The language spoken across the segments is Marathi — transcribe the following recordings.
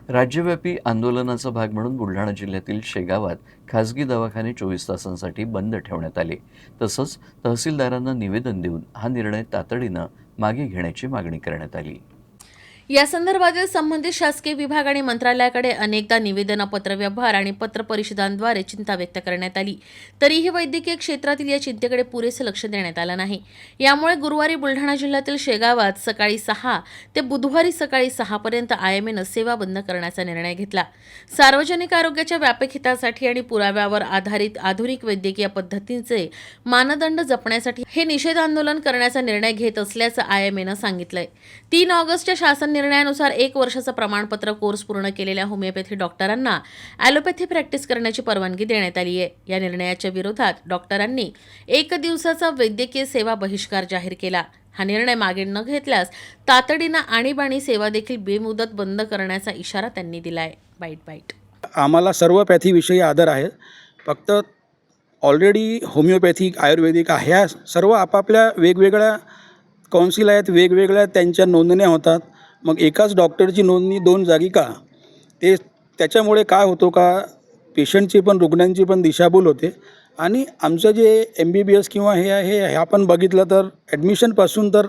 राज्यव्यापी आंदोलनाचा भाग म्हणून बुलढाणा जिल्ह्यातील शेगावात खासगी दवाखाने 24 तासांसाठी बंद ठेवण्यात आले. तसंच तहसीलदारांना निवेदन देऊन हा निर्णय तातडीनं मागे घेण्याची मागणी करण्यात आली. या संदर्भातील संबंधित शासकीय विभाग आणि मंत्रालयाकडे अनेकदा निवेदनं, पत्रव्यवहार आणि पत्रपरिषदांद्वारे चिंता व्यक्त करण्यात आली. तरीही वैद्यकीय क्षेत्रातील या चिंतेकडे पुरेसे लक्ष देण्यात आलं नाही. यामुळे गुरुवारी बुलढाणा जिल्ह्यातील शेगावात सकाळी 6 ते बुधवारी सकाळी 6 पर्यंत आयएमएनं सेवा बंद करण्याचा निर्णय घेतला. सार्वजनिक आरोग्याच्या व्यापक हितासाठी आणि पुराव्यावर आधारित आधुनिक वैद्यकीय पद्धतींचे मानदंड जपण्यासाठी हे निषेध आंदोलन करण्याचा निर्णय घेत असल्याचं आयएमएनं सांगितलंय. 3 ऑगस्टच्या शासन निर्णयानुसार 1 वर्षाचं प्रमाणपत्र कोर्स पूर्ण केलेल्या होमिओपॅथी डॉक्टरांना ॲलोपॅथी प्रॅक्टिस करण्याची परवानगी देण्यात आली आहे. या निर्णयाच्या विरोधात डॉक्टरांनी 1 दिवसाचा वैद्यकीय सेवा बहिष्कार जाहीर केला. हा निर्णय मागे न घेतल्यास तातडीनं आणीबाणी सेवा देखील बेमुदत बंद करण्याचा इशारा त्यांनी दिलाय. बाईट. आम्हाला सर्व पॅथीविषयी आदर आहे. फक्त ऑलरेडी होमिओपॅथिक, आयुर्वेदिक ह्या सर्व आपापल्या वेगवेगळ्या कौन्सिल आहेत, वेगवेगळ्या त्यांच्या नोंदण्या होतात. मग एकाच डॉक्टरची नोंदणी 2 जागी का? त्याच्यामुळे काय होतो का, पेशंटची पण रुग्णांची पण दिशाभूल होते. आणि आमचं जे MBBS किंवा हे आपण बघितलं तर ॲडमिशनपासून तर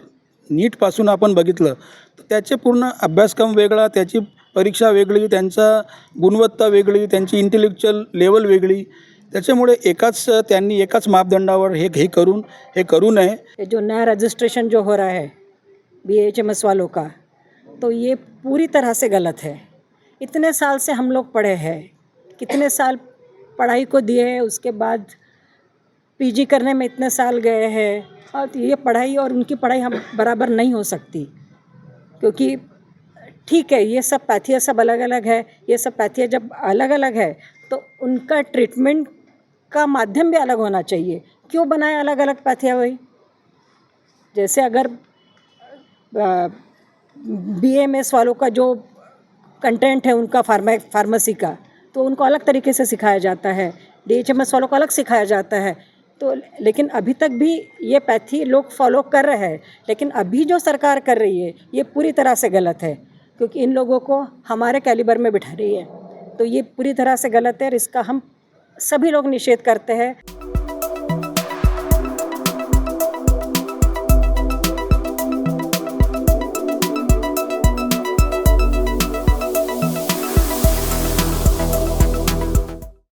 नीटपासून आपण बघितलं तर त्याचे पूर्ण अभ्यासक्रम वेगळा, त्याची परीक्षा वेगळी, त्यांचा गुणवत्ता वेगळी, त्यांची इंटेलेक्च्युअल लेवल वेगळी. त्याच्यामुळे त्यांनी एकाच मापदंडावर हे करू नये. जो नया रजिस्ट्रेशन जो हो रहा है BHMS वालों का, तो ये पूरी तरह से गलत है. इतने साल से हम लोग पढ़े हैं, कितने साल पढ़ाई को दिए हैं, उसके बाद PG करने में इतने साल गए हैं, और ये पढ़ाई और उनकी पढ़ाई हम बराबर नहीं हो सकती. क्योंकि ठीक है, ये सब पैथियाँ सब अलग अलग है. ये सब पैथियाँ जब अलग अलग है तो उनका ट्रीटमेंट का माध्यम भी अलग होना चाहिए. क्यों बनाए अलग अलग पैथियाँ भाई? जैसे अगर BMS वालों का जो कंटेंट है उनका फार्मेसी का, तो उनको अलग तरीके से सिखाया जाता है. DHMS वालों को अलग सिखाया जाता है. तो लेकिन अभी तक भी ये पैथी लोग फॉलो कर रहे हैं. लेकिन अभी जो सरकार कर रही है ये पूरी तरह से गलत है, क्योंकि इन लोगों को हमारे कैलिबर में बिठा रही है. तो ये पूरी तरह से गलत है और इसका हम सभी लोग निषेध करते हैं.